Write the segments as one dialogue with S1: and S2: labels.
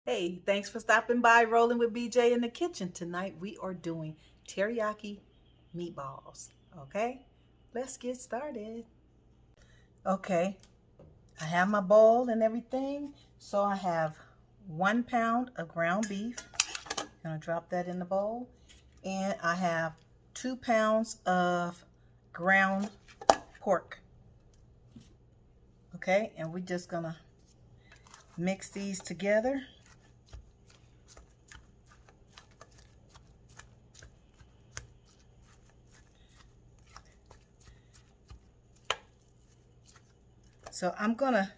S1: Hey, thanks for stopping by Rolling with BJ in the kitchen. Tonight we are doing teriyaki meatballs. Okay, let's get started. Okay, I have my bowl and everything. So I have 1 pound of ground beef. I'm gonna drop that in the bowl. And I have 2 pounds of ground pork. Okay, and we're just gonna mix these together. So I'm gonna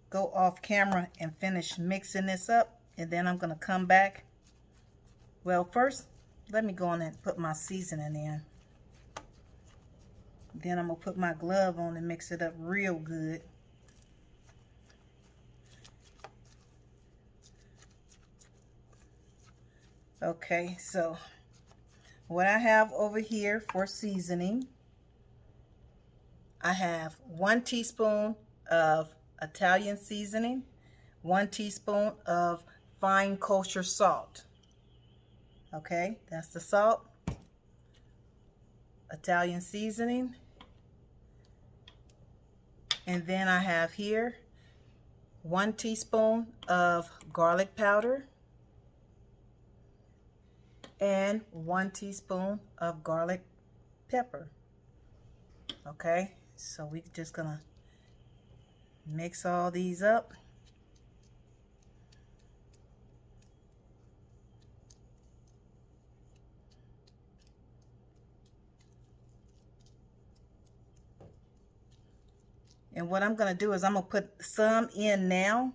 S1: go off camera and finish mixing this up, and then I'm gonna come back. Well, first let me go on and put my seasoning in. Then I'm gonna put my glove on and mix it up real good. Okay, so what I have over here for seasoning, I have 1 teaspoon of Italian seasoning, 1 teaspoon of fine kosher salt. Okay, that's the salt, Italian seasoning. And then I have here 1 teaspoon of garlic powder and 1 teaspoon of garlic pepper. Okay, so we're just gonna mix all these up. And what I'm gonna do is I'm gonna put some in now,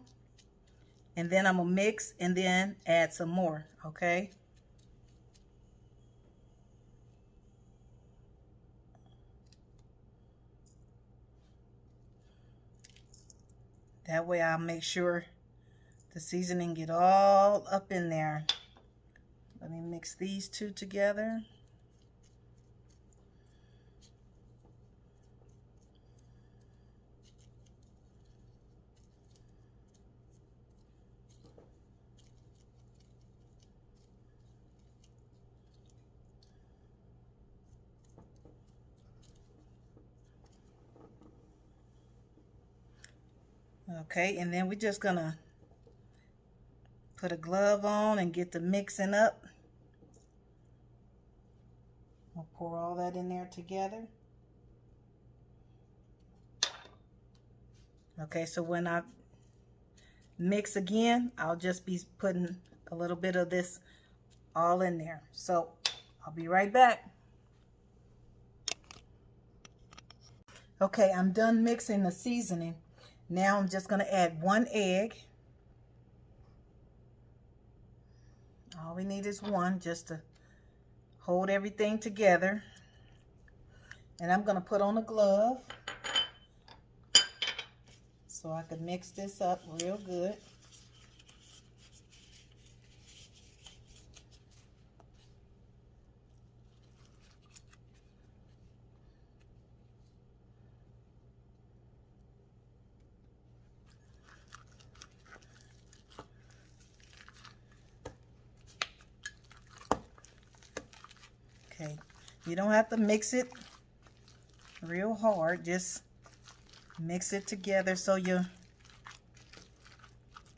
S1: and then I'm gonna mix and then add some more. Okay, that way I'll make sure the seasoning get all up in there. Let me mix these two together. Okay, and then we're just gonna put a glove on and get the mixing up. We'll pour all that in there together. Okay, so when I mix again, I'll just be putting a little bit of this all in there. So I'll be right back. Okay, I'm done mixing the seasoning. Now I'm just gonna add 1 egg. All we need is 1 just to hold everything together. And I'm gonna put on a glove so I can mix this up real good. Okay, you don't have to mix it real hard, just mix it together so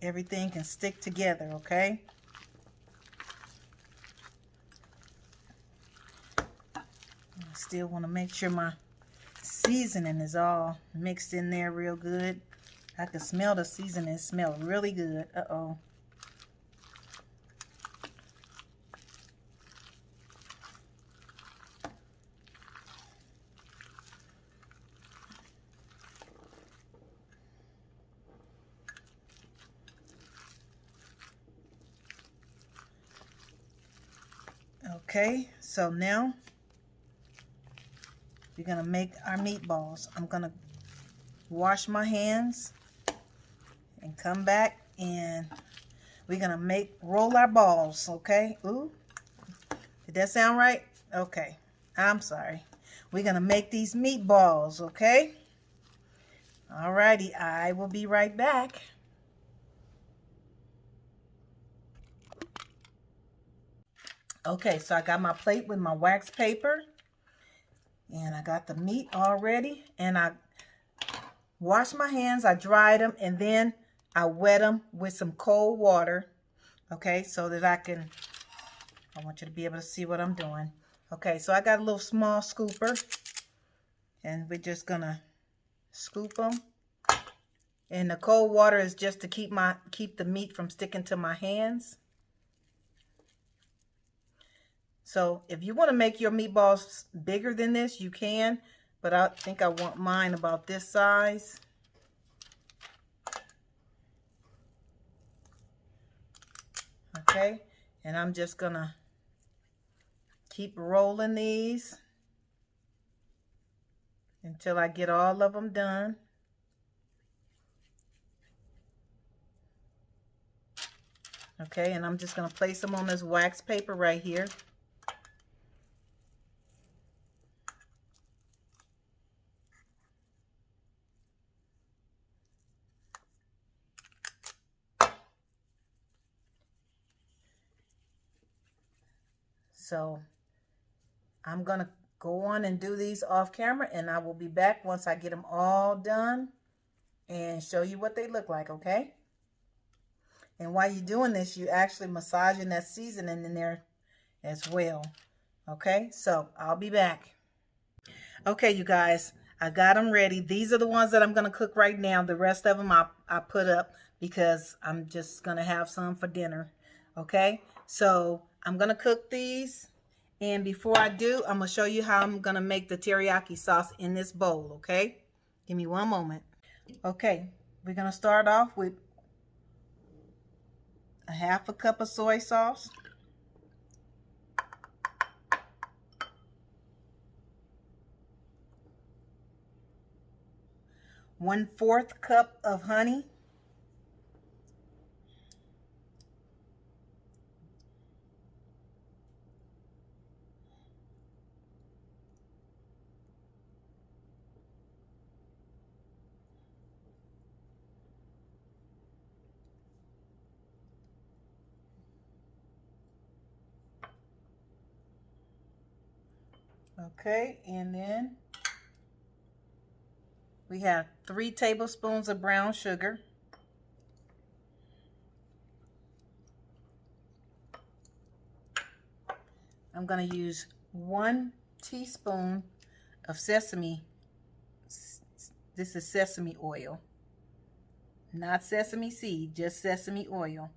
S1: everything can stick together. Okay, I still want to make sure my seasoning is all mixed in there real good. I can smell the seasoning. It smells really good. Uh-oh. Okay, so now we're gonna make our meatballs. I'm gonna wash my hands and come back, and we're gonna roll our balls. Okay, ooh, did that sound right? Okay, I'm sorry. We're gonna make these meatballs. Okay, alrighty, I will be right back. Okay, so I got my plate with my wax paper. And I got the meat already. And I washed my hands. I dried them. And then I wet them with some cold water. Okay, so that I want you to be able to see what I'm doing. Okay, so I got a little small scooper. And we're just going to scoop them. And the cold water is just to keep the meat from sticking to my hands. So if you want to make your meatballs bigger than this, you can. But I think I want mine about this size. Okay, and I'm just going to keep rolling these until I get all of them done. Okay, and I'm just going to place them on this wax paper right here. So I'm going to go on and do these off camera, and I will be back once I get them all done and show you what they look like, okay? And while you're doing this, you're actually massaging that seasoning in there as well. Okay, so I'll be back. Okay, you guys, I got them ready. These are the ones that I'm going to cook right now. The rest of them I put up because I'm just going to have some for dinner. Okay, so I'm going to cook these. And before I do, I'm going to show you how I'm going to make the teriyaki sauce in this bowl. Okay, give me one moment. Okay, we're going to start off with a half a cup of soy sauce. 1/4 cup of honey. Okay, and then we have 3 tablespoons of brown sugar. I'm going to use 1 teaspoon of sesame. This is sesame oil. Not sesame seed, just sesame oil.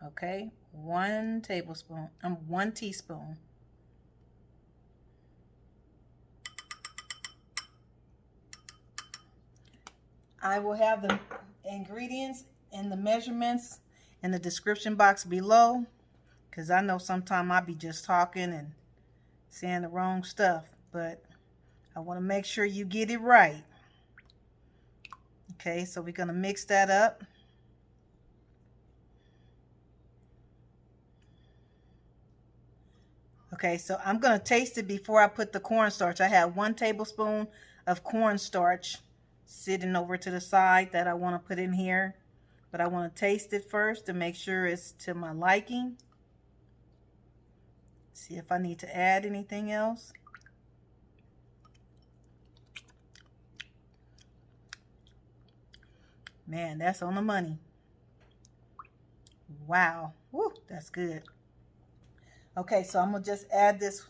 S1: Okay, 1 tablespoon, 1 teaspoon. I will have the ingredients and the measurements in the description box below, because I know sometimes I'll be just talking and saying the wrong stuff, but I want to make sure you get it right. Okay, so we're going to mix that up. Okay, so I'm going to taste it before I put the cornstarch. I have 1 tablespoon of cornstarch sitting over to the side that I want to put in here. But I want to taste it first to make sure it's to my liking. See if I need to add anything else. Man, that's on the money. Wow. Woo, that's good. Okay, so I'm going to just add this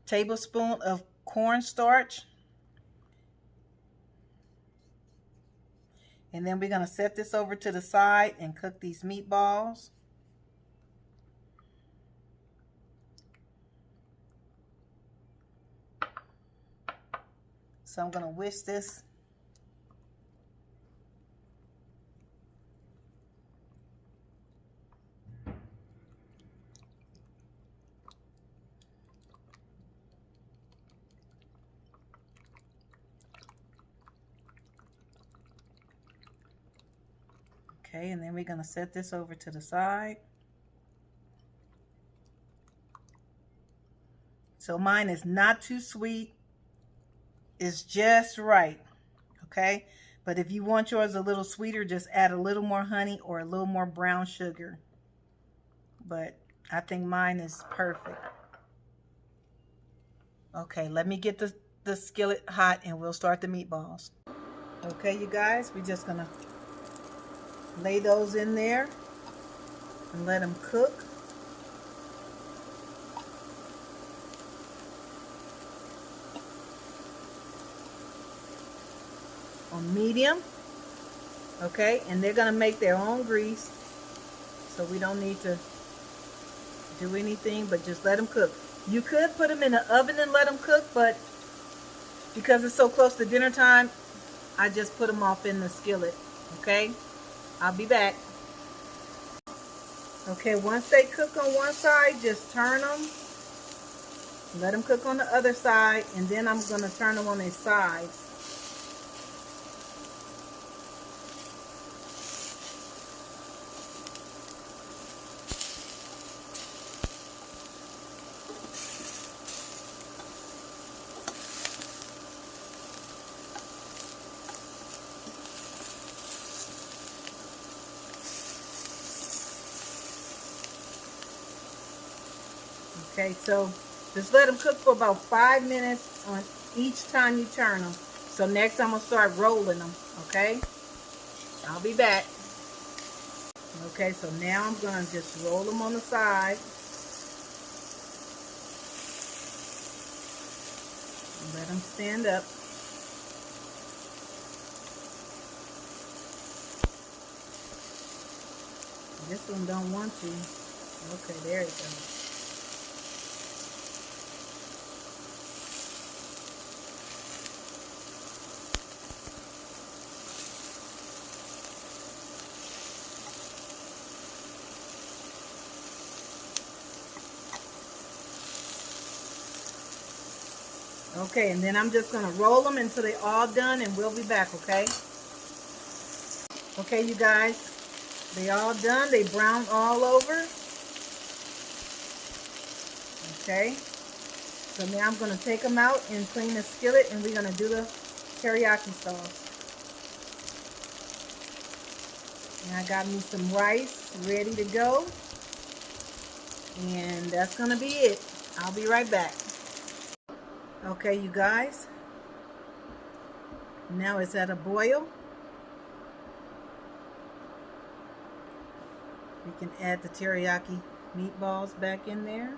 S1: tablespoon of cornstarch. And then we're going to set this over to the side and cook these meatballs. So I'm going to whisk this. Okay, and then we're going to set this over to the side. So mine is not too sweet. It's just right. Okay, but if you want yours a little sweeter, just add a little more honey or a little more brown sugar. But I think mine is perfect. Okay, let me get the skillet hot and we'll start the meatballs. Okay, you guys, we're just gonna lay those in there and let them cook. On medium. Okay, and they're gonna make their own grease, so we don't need to do anything but just let them cook. You could put them in the oven and let them cook, but because it's so close to dinner time, I just put them off in the skillet. Okay, I'll be back. Okay, once they cook on one side, just turn them, let them cook on the other side, and then I'm gonna turn them on their sides. Okay, so just let them cook for about 5 minutes on each time you turn them. So next I'm gonna start rolling them, okay? I'll be back. Okay, so now I'm gonna just roll them on the side. Let them stand up. This one don't want to. Okay, there it goes. Okay, and then I'm just gonna roll them until they're all done and we'll be back, okay? Okay, you guys, they all done. They brown all over. Okay, so now I'm gonna take them out and clean the skillet and we're gonna do the teriyaki sauce. And I got me some rice ready to go. And that's gonna be it. I'll be right back. Okay, you guys, now it's at a boil. We can add the teriyaki meatballs back in there.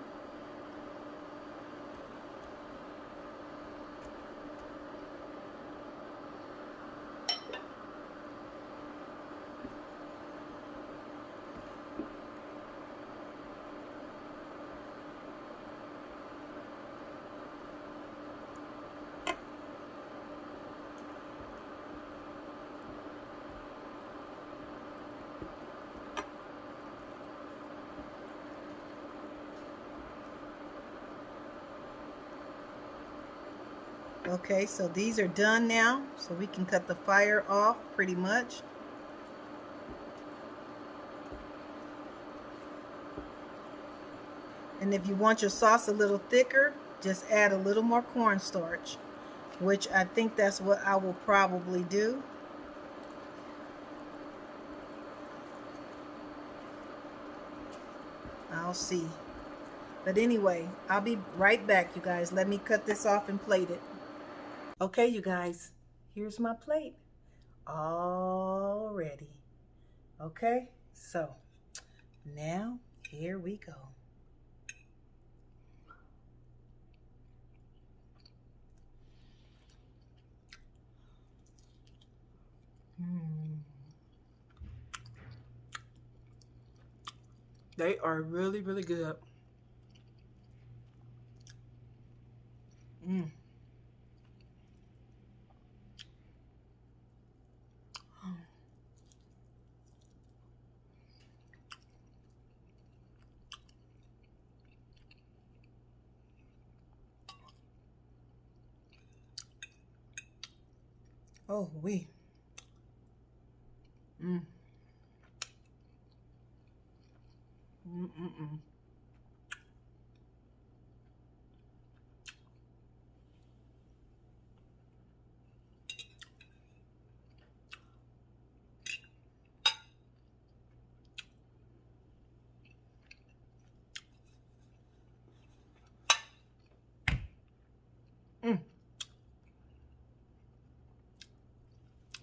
S1: Okay, so these are done now, so we can cut the fire off pretty much. And if you want your sauce a little thicker, just add a little more cornstarch, which I think that's what I will probably do. I'll see. But anyway, I'll be right back, you guys. Let me cut this off and plate it. Okay, you guys, here's my plate all ready. Okay, so now here we go. They are really, really good. Oh, we.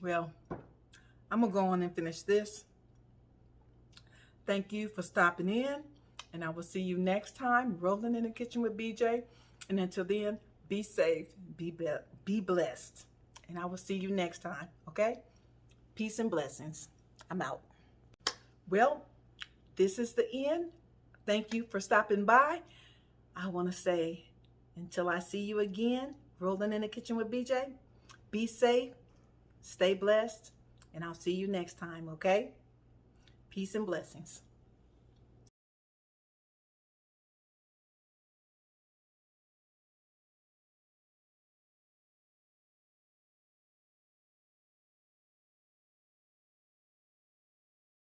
S1: Well, I'm going to go on and finish this. Thank you for stopping in, and I will see you next time, Rolling in the Kitchen with BJ. And until then, be safe, be blessed, and I will see you next time, okay? Peace and blessings. I'm out. Well, this is the end. Thank you for stopping by. I want to say, until I see you again, Rolling in the Kitchen with BJ, be safe, stay blessed, and I'll see you next time, okay? Peace and blessings.